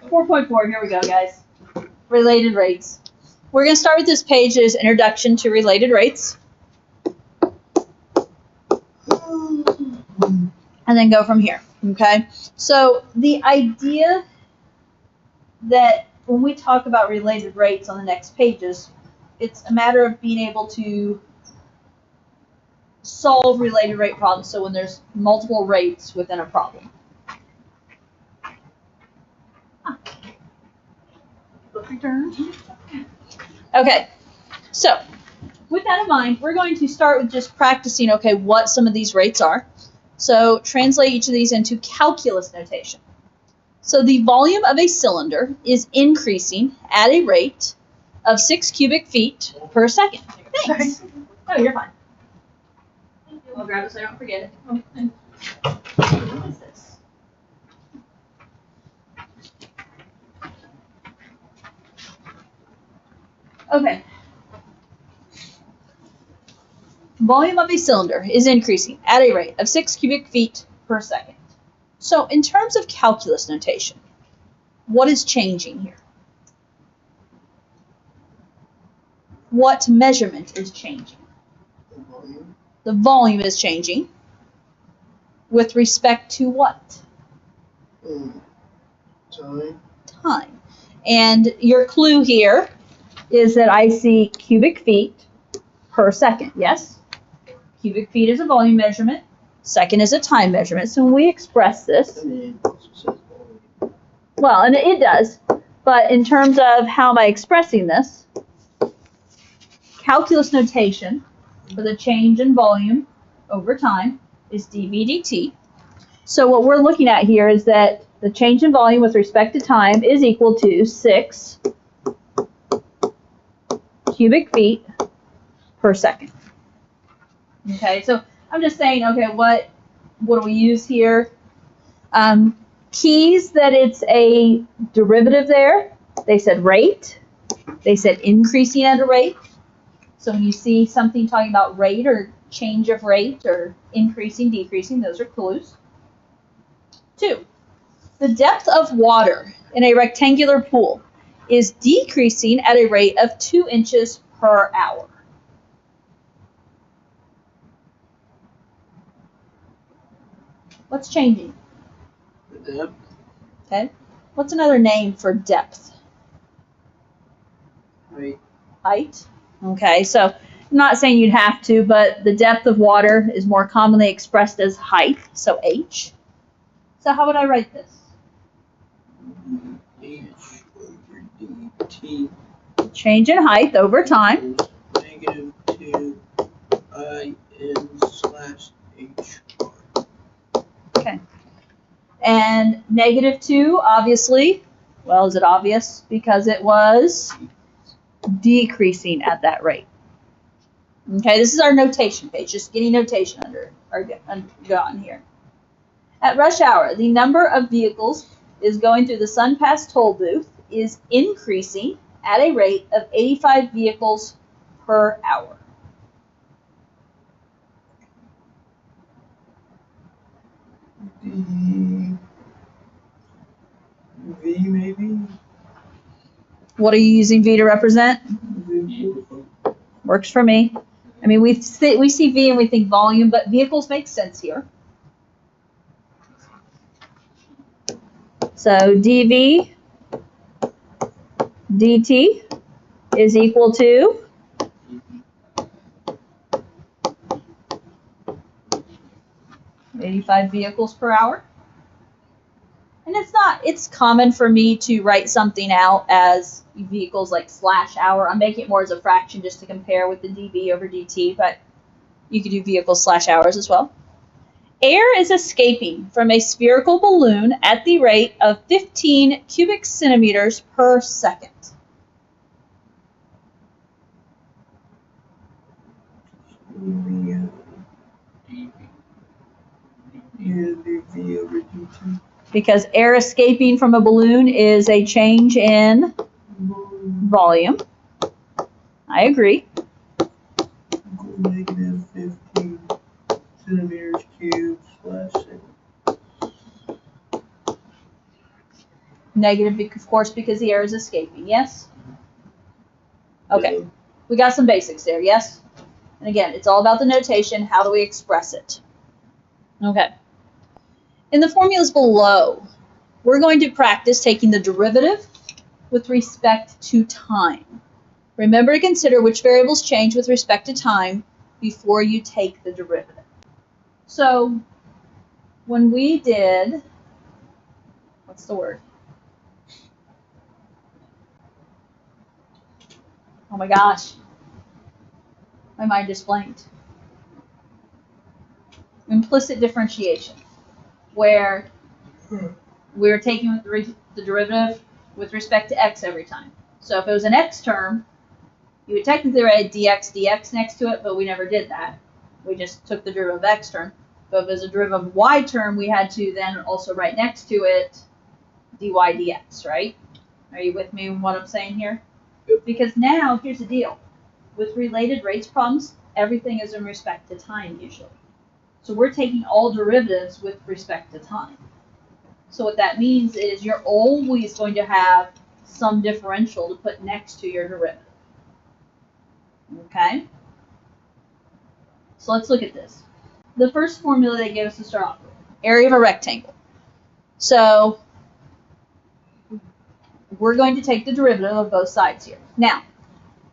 4.4, here we go, guys. Related rates. We're going to start with this page as Introduction to Related Rates. And then go from here, okay? So the idea that when we talk about related rates on the next pages, it's a matter of being able to solve related rate problems. So when there's multiple rates within a problem. Book return. Okay, so with that in mind, we're going to start with just practicing, okay, what some of these rates are. So translate each of these into calculus notation. So the volume of a cylinder is increasing at a rate of 6 cubic feet per second. Thanks. Oh, you're fine. I'll grab it so I don't forget it. What is this? Okay. Volume of a cylinder is increasing at a rate of 6 cubic feet per second. So in terms of calculus notation, what is changing here? What measurement is changing? The volume. The volume is changing. With respect to what? Time. Time. And your clue here is that I see cubic feet per second, yes? Cubic feet is a volume measurement. Second is a time measurement. So when we express this, I mean, it says volume. well, and it does, but in terms of how am I expressing this, calculus notation for the change in volume over time is dV dt. So what we're looking at here is that the change in volume with respect to time is equal to 6 cubic feet per second. Okay, so I'm just saying, okay, what do we use here? Keys that it's a derivative there. They said rate. They said increasing at a rate. So when you see something talking about rate or change of rate or increasing, decreasing, those are clues. 2, the depth of water in a rectangular pool is decreasing at a rate of 2 inches per hour. What's changing? The depth. Okay. What's another name for depth? Height. Height. Okay, so I'm not saying you'd have to, but the depth of water is more commonly expressed as height, so H. So how would I write this? H over dt. Change in height over time. Negative 2 IN/H. Okay. And negative 2, obviously, well, is it obvious? Because it was decreasing at that rate. Okay, this is our notation page, just getting notation on here. At rush hour, the number of vehicles is going through the SunPass toll booth is increasing at a rate of 85 vehicles per hour. V maybe? What are you using V to represent? Works for me. I mean, we see V and we think volume, but vehicles make sense here. So dV dt is equal to 85 vehicles per hour. And it's common for me to write something out as vehicles like /hour. I'm making it more as a fraction just to compare with the dV over dt, but you could do vehicles /hours as well. Air is escaping from a spherical balloon at the rate of 15 cubic centimeters per second. dV over dt. Because air escaping from a balloon is a change in volume. I agree. Negative 15 centimeters cubed /second. Negative, of course, because the air is escaping, yes? Okay, Yeah. we got some basics there, yes? And again, it's all about the notation. How do we express it? Okay. In the formulas below, we're going to practice taking the derivative with respect to time. Remember to consider which variables change with respect to time before you take the derivative. So, when we did, what's the word? Oh my gosh. My mind just blanked. Implicit differentiation, where we're taking the derivative with respect to x every time. So if it was an x term, you would technically write dx next to it, but we never did that. We just took the derivative of x term. But if it was a derivative of y term, we had to then also write next to it dy dx, right? Are you with me in what I'm saying here? Yep. Because now, here's the deal. With related rates problems, everything is in respect to time usually. So we're taking all derivatives with respect to time. So what that means is you're always going to have some differential to put next to your derivative. Okay? So let's look at this. The first formula they gave us to start off with, area of a rectangle. So we're going to take the derivative of both sides here. Now,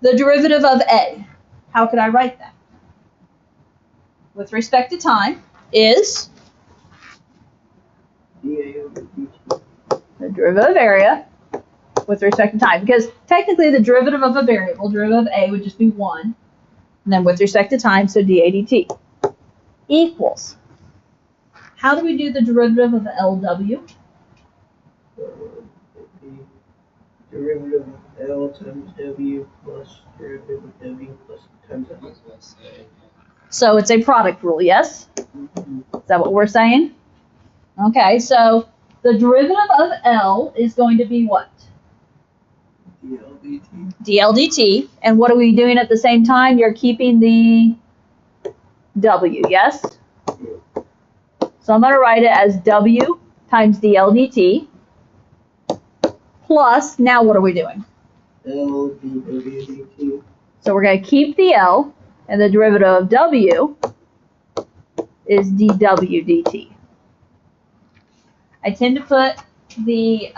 the derivative of A, how could I write that? With respect to time is dA over dt. the derivative of area with respect to time. Because technically the derivative of a variable, derivative of A, would just be 1. And then with respect to time, so dA dt equals. How do we do the derivative of LW? The derivative of L times W plus derivative of W plus times L. So it's a product rule, yes? Is that what we're saying? Okay, so the derivative of L is going to be what? dL dt. dL dt. And what are we doing at the same time? You're keeping the W, yes? So I'm going to write it as W times dL dt plus, now what are we doing? L dW dt. So we're going to keep the L, and the derivative of W is dW dt. I tend to put the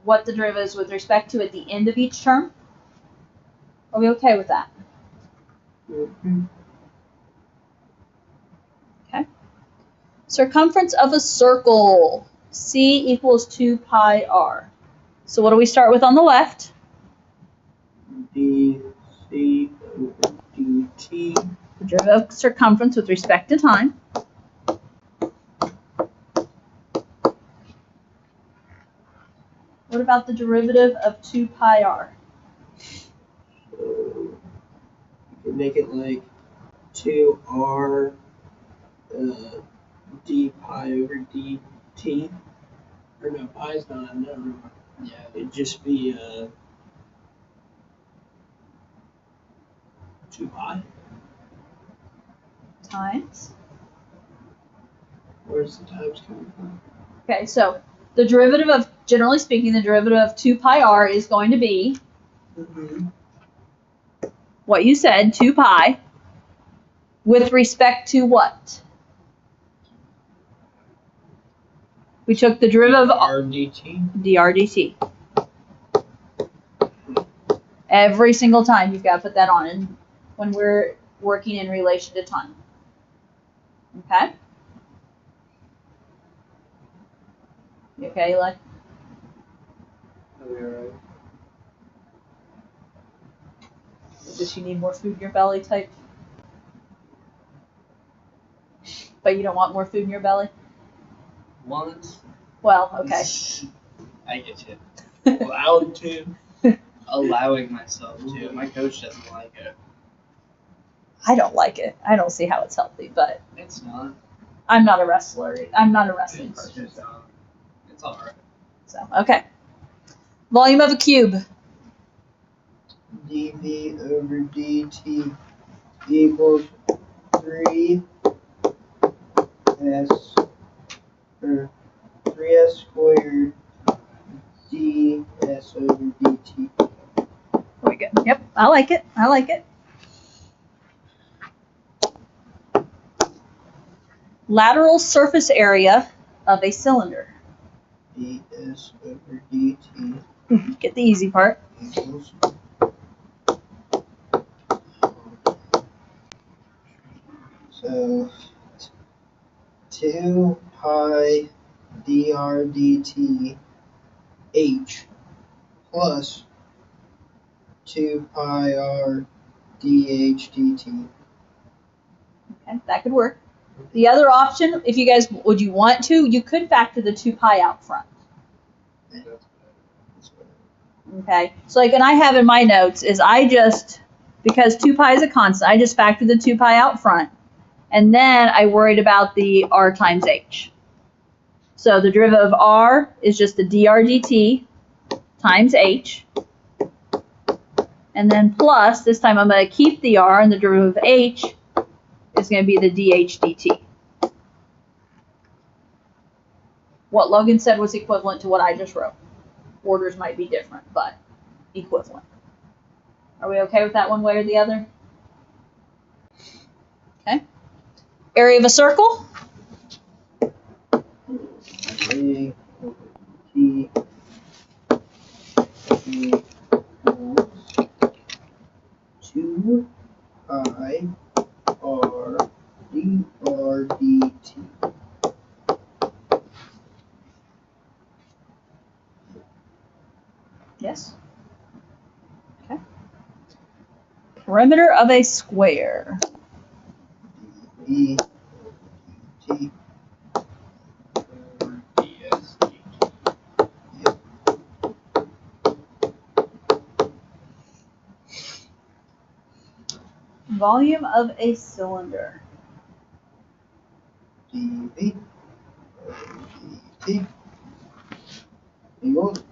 what the derivative is with respect to at the end of each term. Are we okay with that? Okay. Circumference of a circle. C equals 2 pi r. So what do we start with on the left? dc over dt. The derivative of circumference with respect to time. What about the derivative of 2 pi r? So you can make it like 2r d pi over dt. Or no, pi's not a number. Yeah, it'd just be 2 pi. Times. Where's the times coming from? Okay, so the derivative of, generally speaking, the derivative of 2 pi r is going to be what you said, 2 pi, with respect to what? We took the derivative of r dt. dr dt. Every single time you've got to put that on in, when we're working in relation to time. Okay? You okay, Eli? Alright. Is this you need more food in your belly type? But you don't want more food in your belly? Once. Well, okay. I get you. Allowed to. Allowing myself to. My coach doesn't like it. I don't like it. I don't see how it's healthy, but It's not. I'm not a wrestler. I'm not a wrestling It's person. just, it's alright. So, okay. Volume of a cube. dv over dt equals 3 s or I like it. I like it. Lateral surface area of a cylinder. ds over dt Get the easy part. equals so 2 pi dr dt h plus 2 pi r dh dt. Okay, that could work. The other option, if you guys would you want to, you could factor the 2 pi out front. Okay, so like, and I have in my notes is I just, because 2 pi is a constant, I just factored the 2 pi out front, and then I worried about the r times h. So the derivative of r is just the dr dt times h, and then plus, this time I'm going to keep the r, and the derivative of h is going to be the dh dt. What Logan said was equivalent to what I just wrote. Orders might be different, but equivalent. Are we okay with that one way or the other? Okay. Area of a circle? A t equals 2 pi r dr dt. Yes. Okay. Perimeter of a square. dv dt Volume of a cylinder. dv dt equals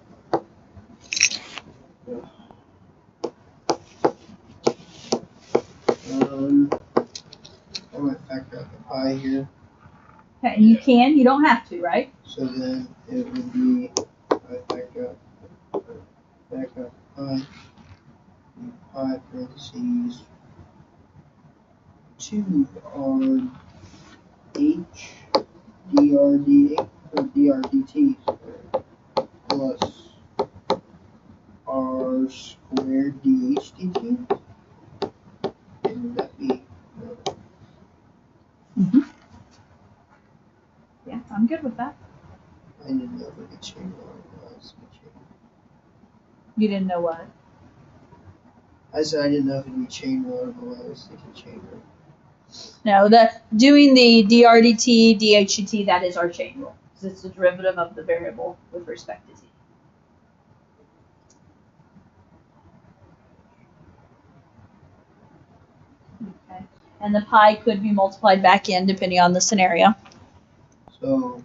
I might factor out the pi here, Okay, and you can, you don't have to, right? so then it would be I factor out pi parentheses 2 r h dr dh or dr dt plus r squared dh dt. And would that be Yeah, I'm good with that. I didn't know if we could change that. You didn't know what? I said I didn't know if it would be chain rule or I was thinking chain rule. No, doing the dr dt, dh dt, that is our chain rule. Because it's the derivative of the variable with respect to t. Okay. And the pi could be multiplied back in depending on the scenario. So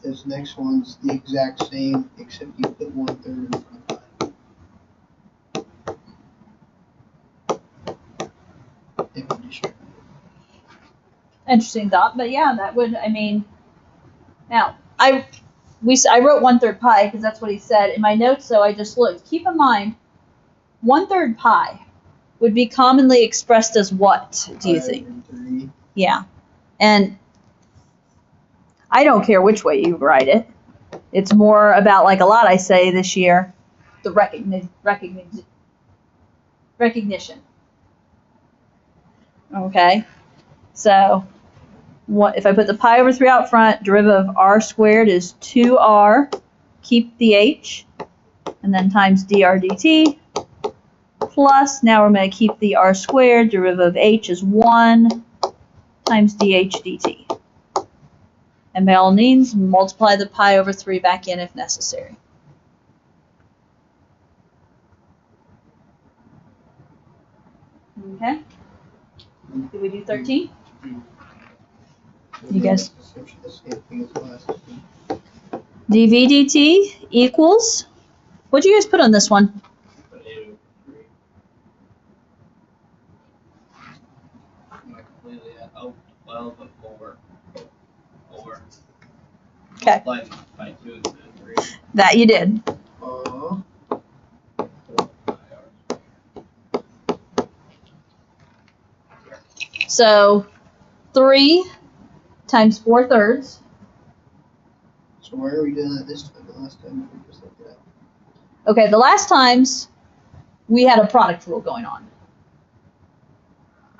this next one's the exact same except you put 1/3 in front of pi. If you distribute. Interesting thought, but yeah, that would, I mean, now, I wrote 1/3 pi because that's what he said. In my notes, so I just looked. Keep in mind, 1/3 pi would be commonly expressed as what, do you think? 5/3. Yeah. And I don't care which way you write it. It's more about, like a lot I say this year, the recognition. Okay? So, if I put the pi over 3 out front, derivative of r squared is 2r, keep the h, and then times dr dt, plus, now we're going to keep the r squared, derivative of h is 1, times dh dt. And by all means, multiply the pi over 3 back in if necessary. Okay? Did we do 13? You guys? Essentially the same thing as last week. dv dt equals, what'd you guys put on this one? But 8/3. Not completely at 12/4. 4. Okay. Multiplied by 2 instead of 3. That you did. Uh, So 3 times 4/3. So why are we doing that this time? The last time we just looked it up. Okay, the last times we had a product rule going on.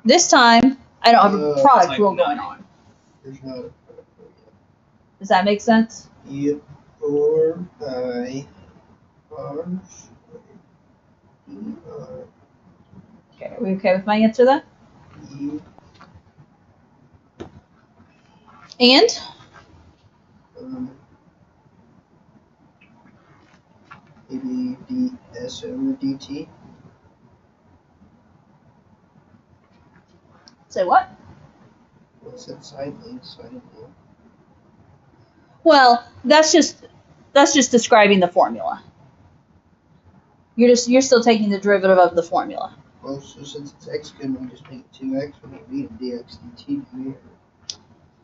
This time, I don't have a product like rule 9. going on. There's not a product rule Does that make sense? yet. Yep. 4 pi r squared dr Okay, are we okay with my answer then? e And maybe ds over dt. say what? Well, it said side length, so I don't know. Well, that's just describing the formula. You're still taking the derivative of the formula. Well, so since it's x, couldn't we just make it 2x? We don't need a dx dt, do we?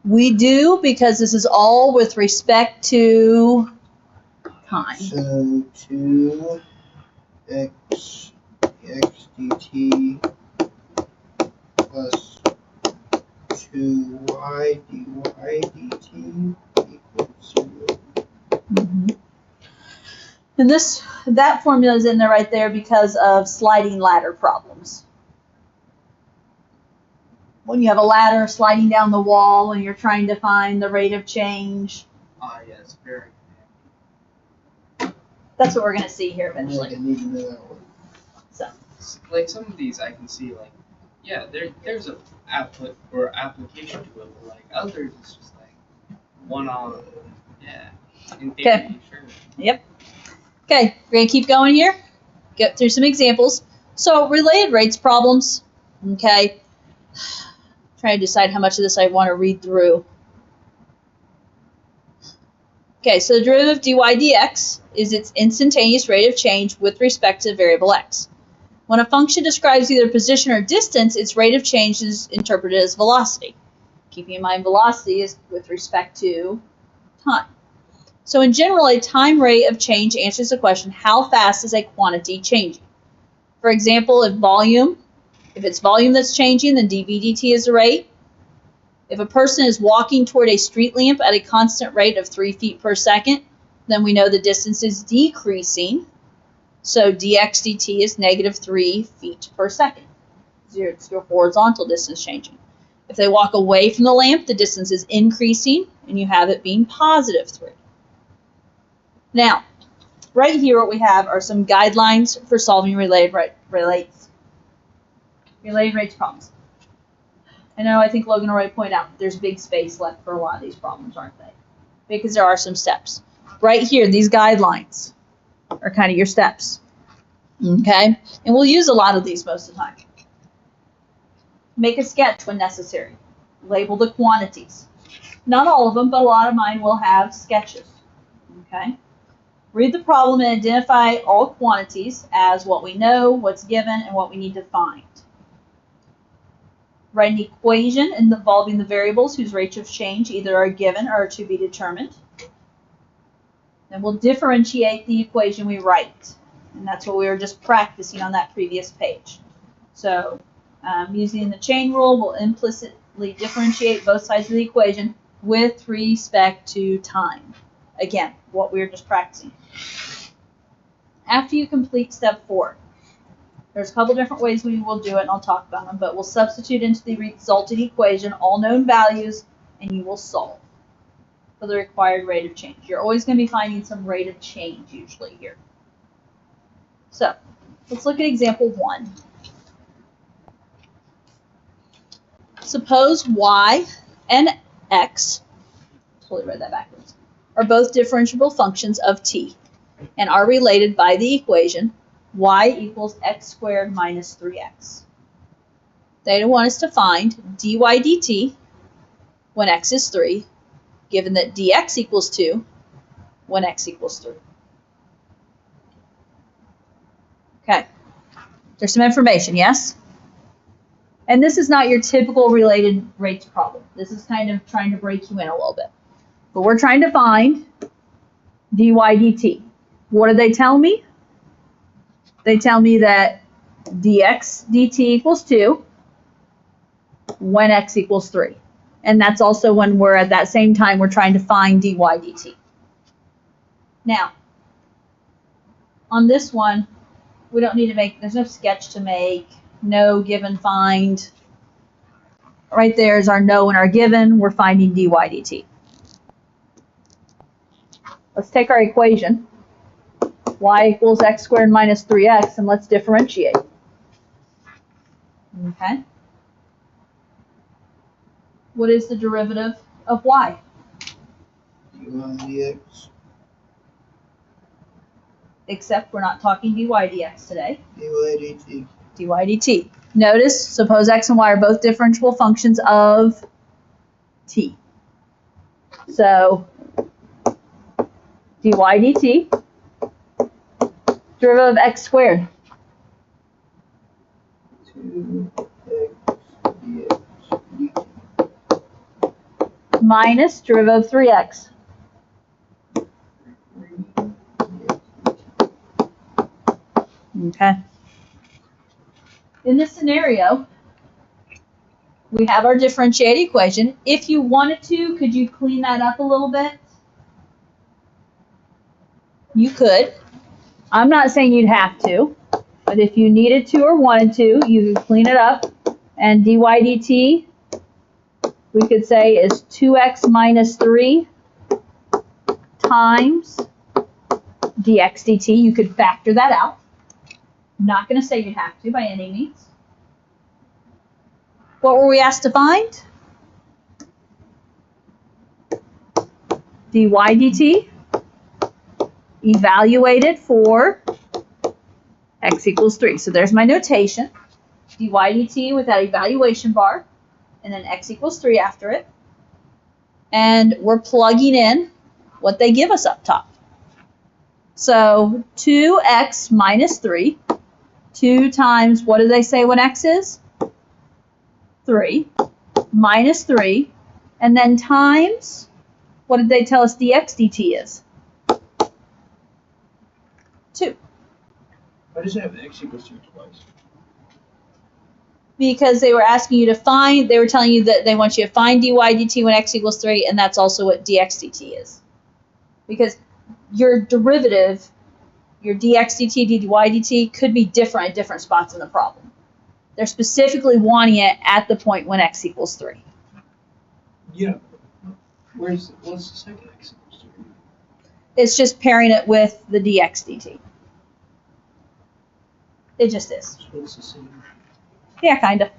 We do because this is all with respect to time. So 2x dx dt plus 2y dy dt equals 0. Mm-hmm. And that formula is in there right there because of sliding ladder problems. When you have a ladder sliding down the wall and you're trying to find the rate of change, Ah, yes, very. that's what we're going to see here I feel like eventually. I need to know that one. Like some of these, I can see like, yeah, there's a application to it, but like others, it's just like one on, yeah. In theory, Okay. sure. Okay, we're going to keep going here. Get through some examples. So related rates problems, okay. Trying to decide how much of this I want to read through. Okay, so the derivative of dy dx is its instantaneous rate of change with respect to the variable x. When a function describes either position or distance, its rate of change is interpreted as velocity. Keeping in mind velocity is with respect to time. So in general, a time rate of change answers the question, how fast is a quantity changing? For example, if it's volume that's changing, then dv dt is the rate. If a person is walking toward a street lamp at a constant rate of 3 feet per second, then we know the distance is decreasing. So dx dt is negative 3 feet per second. It's your horizontal distance changing. If they walk away from the lamp, the distance is increasing, and you have it being positive 3. Now, right here what we have are some guidelines for solving related rates problems. I think Logan already pointed out there's big space left for a lot of these problems, aren't they? Because there are some steps. Right here, these guidelines are kind of your steps. Okay? And we'll use a lot of these most of the time. Make a sketch when necessary. Label the quantities. Not all of them, but a lot of mine will have sketches. Okay? Read the problem and identify all quantities as what we know, what's given, and what we need to find. Write an equation involving the variables whose rates of change either are given or are to be determined. Then we'll differentiate the equation we write. And that's what we were just practicing on that previous page. So using the chain rule, we'll implicitly differentiate both sides of the equation with respect to time. Again, what we were just practicing. After you complete step 4, there's a couple different ways we will do it, and I'll talk about them, but we'll substitute into the resulting equation all known values, and you will solve for the required rate of change. You're always going to be finding some rate of change usually here. So, let's look at example 1. Suppose y and x, totally read that backwards, are both differentiable functions of t and are related by the equation y equals x squared minus 3x. They want us to find dy dt when x is 3, given that dx equals 2 when x equals 3. Okay, there's some information, yes? And this is not your typical related rates problem. This is kind of trying to break you in a little bit. But we're trying to find dy dt. What do they tell me? They tell me that dx dt equals 2 when x equals 3. And that's also when we're at that same time we're trying to find dy dt. Now, on this one, we don't need to make, there's no sketch to make, no given find. Right there is our no and our given. We're finding dy dt. Let's take our equation, y equals x squared minus 3x, and let's differentiate. Okay. What is the derivative of y? dy dx. Except we're not talking dy dx today. dy dt. Dy dt. Notice, suppose x and y are both differentiable functions of t. So, dy dt, derivative of x squared. 2x dx dt. Minus derivative of 3x. 3dx. Okay. In this scenario, we have our differentiated equation. If you wanted to, could you clean that up a little bit? You could. I'm not saying you'd have to, but if you needed to or wanted to, you could clean it up. And dy dt, we could say is 2x minus 3 times dx dt. You could factor that out. Not going to say you'd have to by any means. What were we asked to find? dy dt evaluated for x equals 3. So there's my notation. dy dt with that evaluation bar, and then x equals 3 after it. And we're plugging in what they give us up top. So 2x minus 3, 2 times, what do they say when x is? 3, minus 3, and then times, what did they tell us dx dt is? 2. Why does it have x equals 2 twice? Because they were asking you to find, they were telling you that they want you to find dy dt when x equals 3, and that's also what dx dt is. Because your derivative, your dx dt, dy dt, could be different at different spots in the problem. They're specifically wanting it at the point when x equals 3. Yeah. What's the second x equals 3? It's just pairing it with the dx dt. It just is. So it's the same. Yeah, kind of.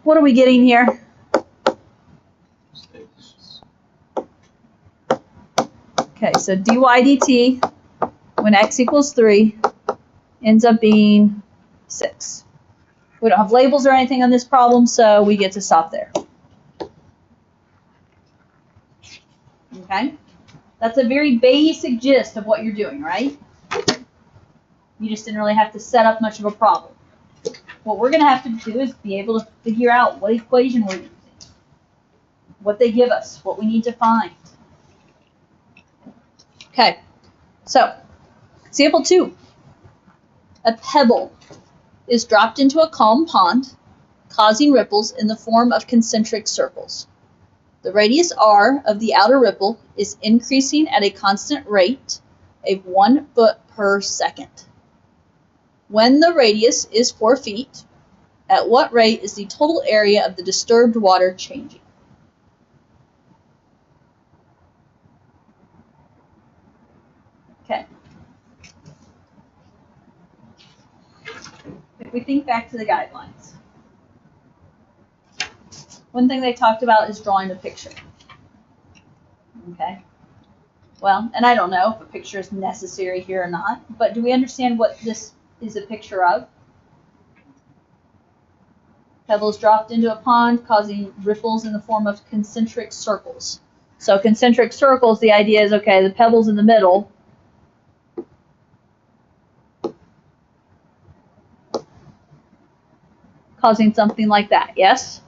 What are we getting here? 6. Okay, so dy dt when x equals 3 ends up being 6. We don't have labels or anything on this problem, so we get to stop there. Okay? That's a very basic gist of what you're doing, right? You just didn't really have to set up much of a problem. What we're going to have to do is be able to figure out what equation we're using, what they give us, what we need to find. Okay, so example 2. A pebble is dropped into a calm pond, causing ripples in the form of concentric circles. The radius r of the outer ripple is increasing at a constant rate of 1 foot per second. When the radius is 4 feet, at what rate is the total area of the disturbed water changing? Okay. If we think back to the guidelines, one thing they talked about is drawing a picture. Okay. Well, and I don't know if a picture is necessary here or not, but do we understand what this is a picture of? Pebbles dropped into a pond, causing ripples in the form of concentric circles. So concentric circles, the idea is, okay, the pebble's in the middle. Causing something like that, yes?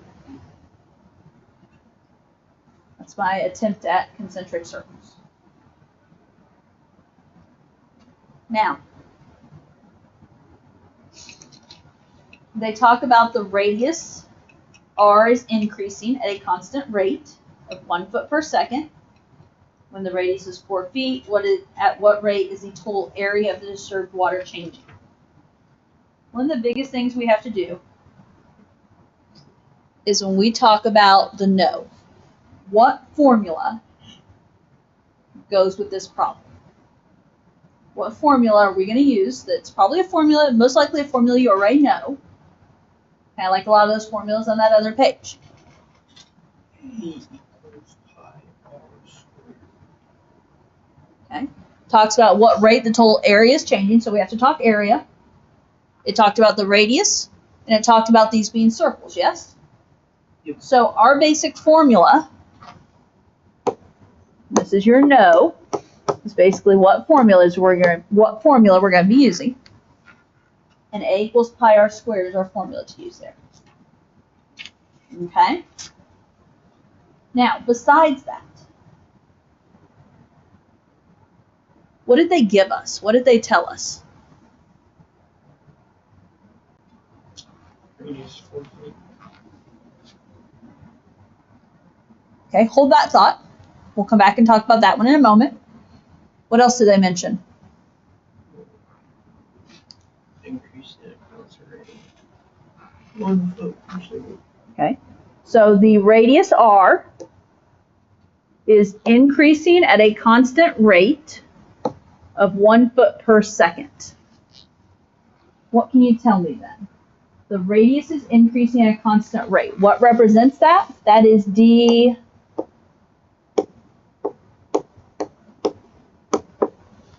That's my attempt at concentric circles. Now, they talk about the radius r is increasing at a constant rate of 1 foot per second. When the radius is 4 feet, at what rate is the total area of the disturbed water changing? One of the biggest things we have to do is when we talk about the no, what formula goes with this problem? What formula are we going to use? That's probably a formula, most likely a formula you already know. Kind of like a lot of those formulas on that other page. E equals pi r squared. Okay. Talks about what rate the total area is changing, so we have to talk area. It talked about the radius, and it talked about these being circles, yes? Yep. So our basic formula, this is your no, is basically what formula we're going to be using. And A equals pi r squared is our formula to use there. Okay? Now, besides that, what did they give us? What did they tell us? Radius 4 feet. Okay, hold that thought. We'll come back and talk about that one in a moment. What else did they mention? Increase the constant rate. 1 foot per second. Okay, so the radius r is increasing at a constant rate of 1 foot per second. What can you tell me then? The radius is increasing at a constant rate. What represents that? That is d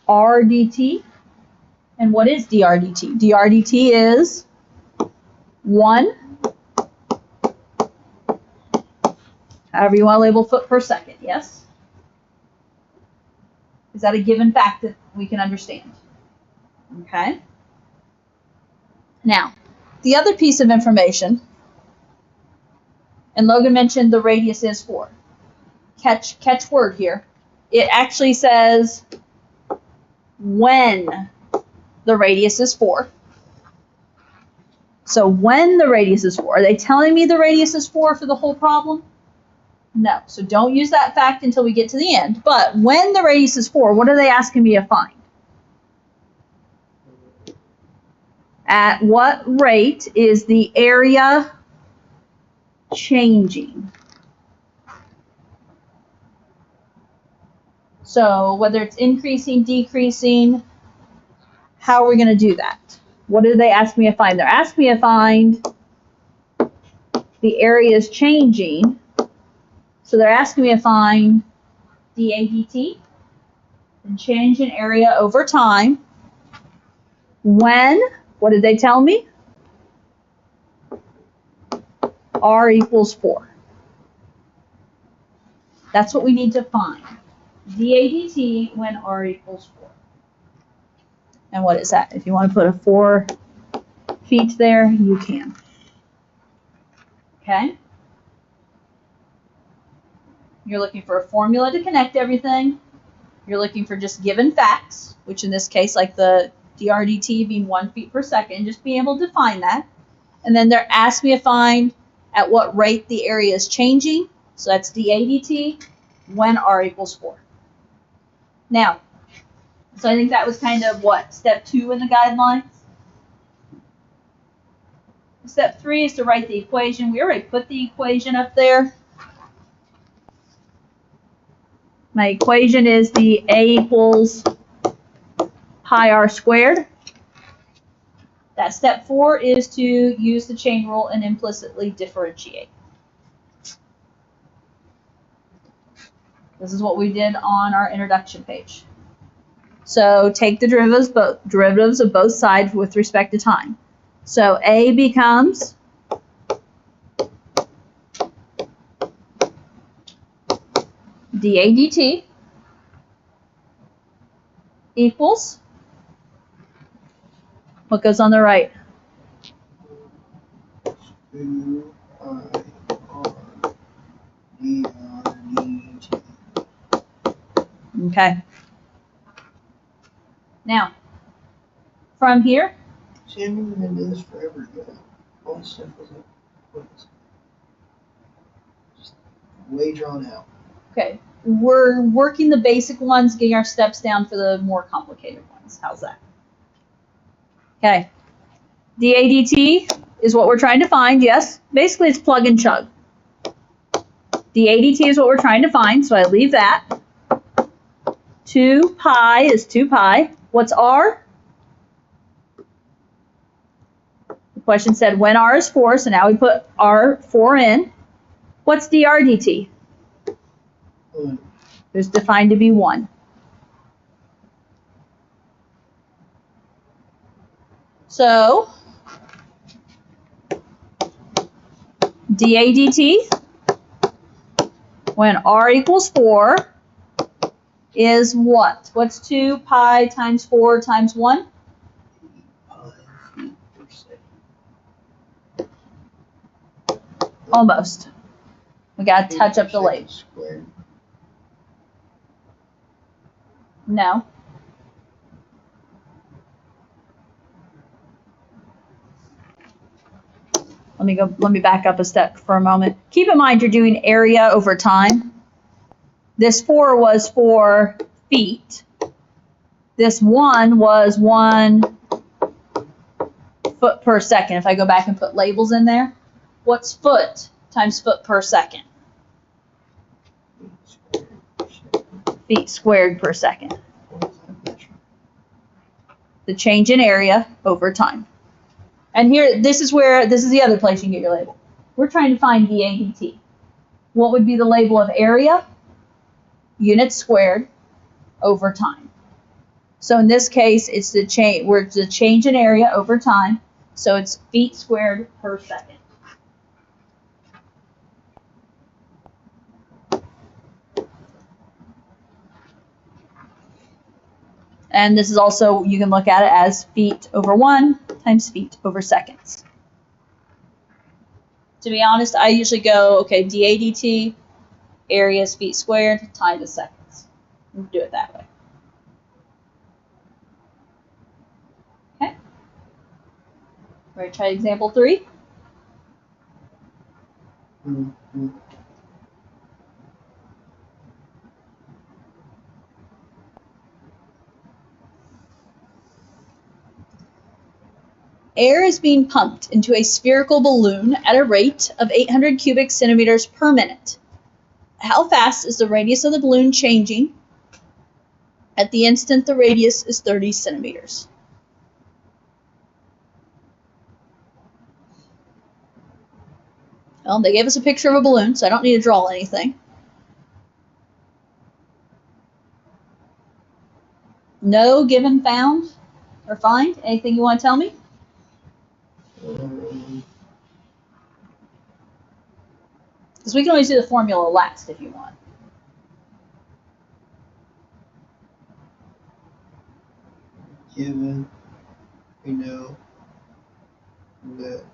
r dt. And what is dr dt? Dr dt is 1, however you want to label foot per second, yes? Is that a given fact that we can understand? Okay. Now, the other piece of information, and Logan mentioned the radius is 4. Catch word here. It actually says when the radius is 4. So when the radius is 4, are they telling me the radius is 4 for the whole problem? No. So don't use that fact until we get to the end. But when the radius is 4, what are they asking me to find? At what rate is the area changing? So whether it's increasing, decreasing, how are we going to do that? What do they ask me to find? They're asking me to find the area is changing. So they're asking me to find dA dt, and change in area over time. When, what did they tell me? R equals 4. That's what we need to find. dA dt when R equals 4. And what is that? If you want to put a 4 feet there, you can. Okay? You're looking for a formula to connect everything. You're looking for just given facts, which in this case, like the dr dt being 1 feet per second, just being able to find that. And then they're asking me to find at what rate the area is changing. So that's dA dt when R equals 4. Now, so I think that was kind of what, step 2 in the guidelines? Step 3 is to write the equation. We already put the equation up there. My equation is the A equals pi r squared. That step 4 is to use the chain rule and implicitly differentiate. This is what we did on our introduction page. So take the derivatives of both sides with respect to time. So A becomes dA dt equals, what goes on the right? 2 pi r dr dt. Okay. Now, from here, See, I'm going to do this forever, guys. All this stuff was like, what was it? Just way drawn out. Okay. We're working the basic ones, getting our steps down for the more complicated ones. How's that? Okay. DADT is what we're trying to find, yes. Basically, it's plug and chug. DADT is what we're trying to find, so I leave that. 2 pi is 2 pi. What's R? The question said when R is 4, so now we put R4 in. What's DRDT? It's defined to be 1. So, DADT, when R equals 4, is what? What's 2 pi times 4 times 1? Pi feet per second. Almost. We got to touch up the label. Squared. No. Let me back up a step for a moment. Keep in mind you're doing area over time. This 4 was for feet. This 1 was 1 foot per second. If I go back and put labels in there, what's foot times foot per second? Feet squared per second. The change in area over time. And here, this is the other place you can get your label. We're trying to find DADT. What would be the label of area? Units squared over time. So in this case, it's the change in area over time. So it's feet squared per second. And this is also, you can look at it as feet over 1 times feet over seconds. To be honest, I usually go, okay, DADT, area is feet squared, time is seconds. We'll do it that way. Okay. Ready to try example 3? Mm-hmm. Air is being pumped into a spherical balloon at a rate of 800 cubic centimeters per minute. How fast is the radius of the balloon changing at the instant the radius is 30 centimeters? Well, they gave us a picture of a balloon, so I don't need to draw anything. No given found or find? Anything you want to tell me? Because we can always do the formula last if you want. Given, we know that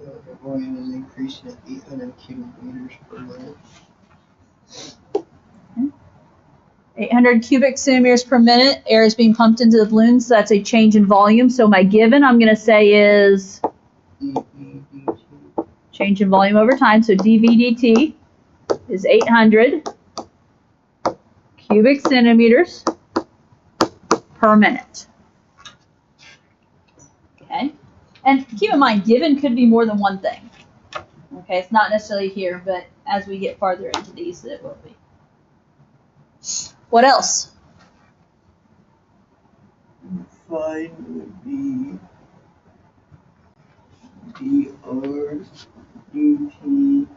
the volume is increasing at 800 cubic meters per minute. 800 cubic centimeters per minute, air is being pumped into the balloon, so that's a change in volume. So my given, I'm going to say, is dVdt. Change in volume over time. So dVdt is 800 cubic centimeters per minute. Okay. And keep in mind, given could be more than one thing. Okay, it's not necessarily here, but as we get farther into these, it will be. What else? Find would be dr dt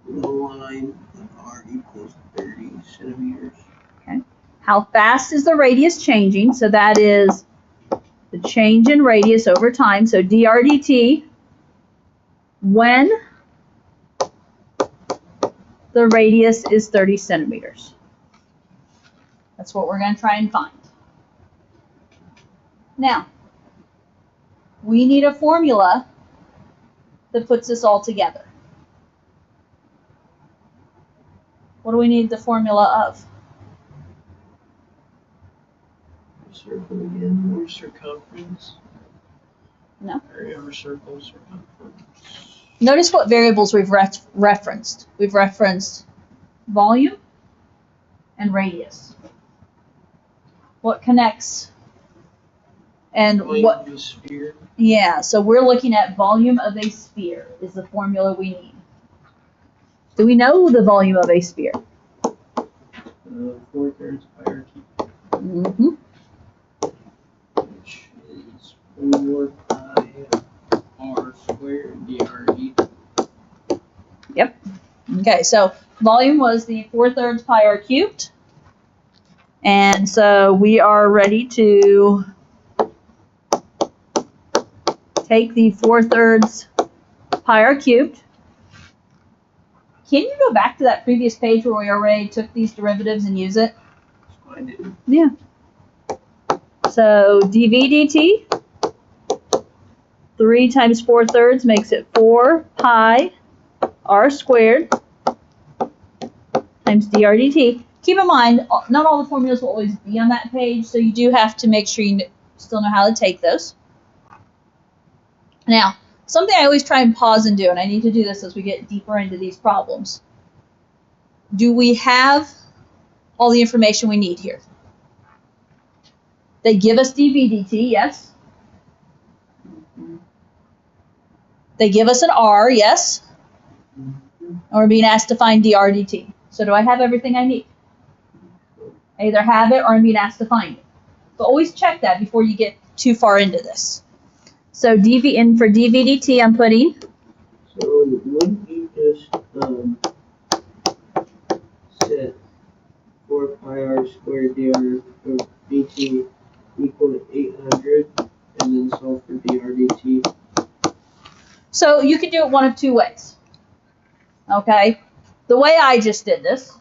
the line of r equals 30 centimeters. Okay. How fast is the radius changing? So that is the change in radius over time. So drdt when the radius is 30 centimeters. That's what we're going to try and find. Now, we need a formula that puts this all together. What do we need the formula of? Circle again, more circumference. No. Area of a circle, circumference. Notice what variables we've referenced. We've referenced volume and radius. What connects and Volume what? of a sphere. Yeah, so we're looking at volume of a sphere is the formula we need. Do we know the volume of a sphere? 4/3 pi r cubed, Mm-hmm. which is 4 pi r squared dr. Okay, so volume was the 4/3 pi r cubed. And so we are ready to take the 4/3 pi r cubed. Can you go back to that previous page where we already took these derivatives and use it? I did. Yeah. So dv dt, 3 times 4/3 makes it 4 pi r squared times dr dt. Keep in mind, not all the formulas will always be on that page, so you do have to make sure you still know how to take those. Now, something I always try and pause and do, and I need to do this as we get deeper into these problems. Do we have all the information we need here? They give us dv dt, yes. They give us an r, yes. And we're being asked to find dr dt. So do I have everything I need? I either have it or I'm being asked to find it. But always check that before you get too far into this. So dv in for dv dt, I'm putting. So wouldn't you just set 4 pi r squared dr of dt equal to 800 and then solve for dr dt? So you can do it one of two ways. Okay? The way I just did this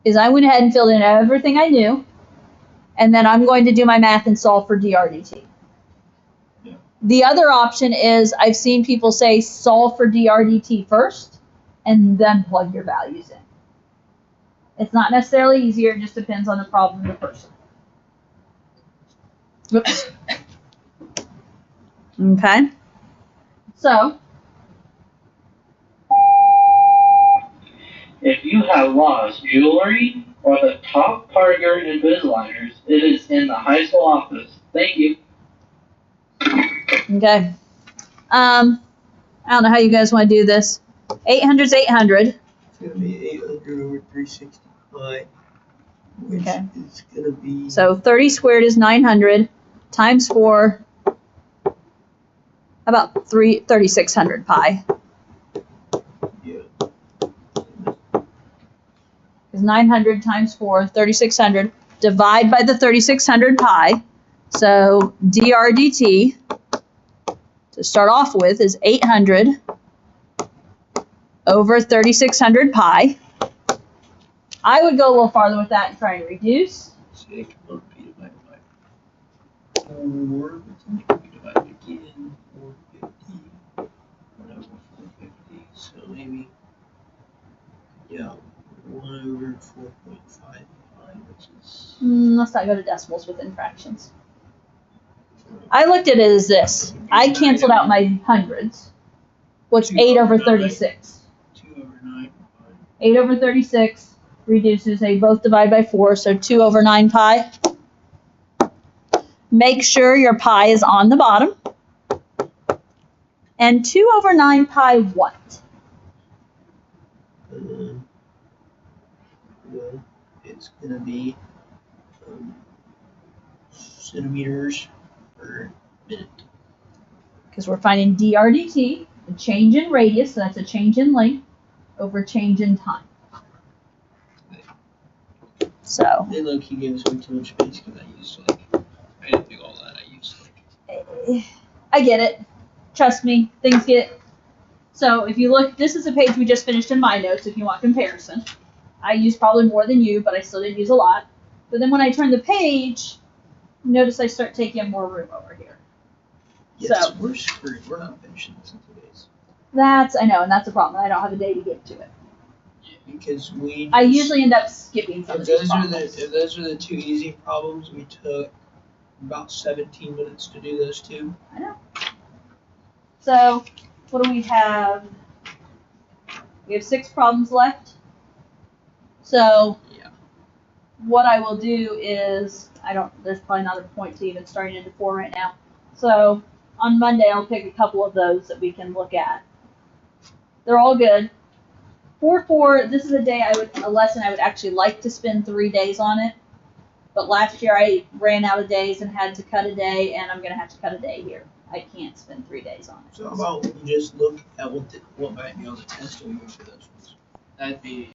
is I went ahead and filled in everything I knew, and then I'm going to do my math and solve for dr dt. Yeah. The other option is I've seen people say solve for dr dt first and then plug your values in. It's not necessarily easier, it just depends on the problem of the person. Oops. Okay. So, if you have lost jewelry or the top part of your Invisaligners, it is in the high school office. Thank you. okay. I don't know how you guys want to do this. 800 is 800. It's going to be 800 over 360 pi, which Okay. is going to be... So 30 squared is 900 times 4, about 3,600 pi. Yeah. Is 900 times 4, 3,600. Divide by the 3,600 pi. So dr dt, to start off with, is 800 over 3,600 pi. I would go a little farther with that and try and reduce. So it can be divided by 4, but then it can be divided again, 450, whatever, 450, so maybe, yeah, 1 over 4.5 pi, which is... Let's not go to decimals within fractions. I looked at it as this. I canceled out my hundreds. What's 8 over 36? 2 over 9 pi. 8 over 36 reduces, they both divide by 4, so 2 over 9 pi. Make sure your pi is on the bottom. And 2 over 9 pi what? Well, it's going to be centimeters per minute. Because we're finding dr dt, a change in radius, so that's a change in length, over change in time. So, And look, he gave us way too much space because I used I didn't do all that. I used I get it. Trust me, things get... So if you look, this is a page we just finished in my notes if you want comparison. I used probably more than you, but I still didn't use a lot. But then when I turn the page, notice I start taking up more room over here. Yes, So- we're screwed. We're not finishing this in 2 days. I know, and that's a problem. I don't have a day to get to it. Because we. I usually end up skipping some If of these those are problems. the 2 easy problems we took, about 17 minutes to do those two. I know. So, what do we have? We have 6 problems left. So, Yeah. what I will do is, there's probably not a point to even starting into 4 right now. So, on Monday, I'll pick a couple of those that we can look at. They're all good. 4-4, this is a lesson I would actually like to spend 3 days on it. But last year I ran out of days and had to cut a day, and I'm going to have to cut a day here. I can't spend 3 days on it. So how about you just look at what might be on the test and we go for those ones? That'd be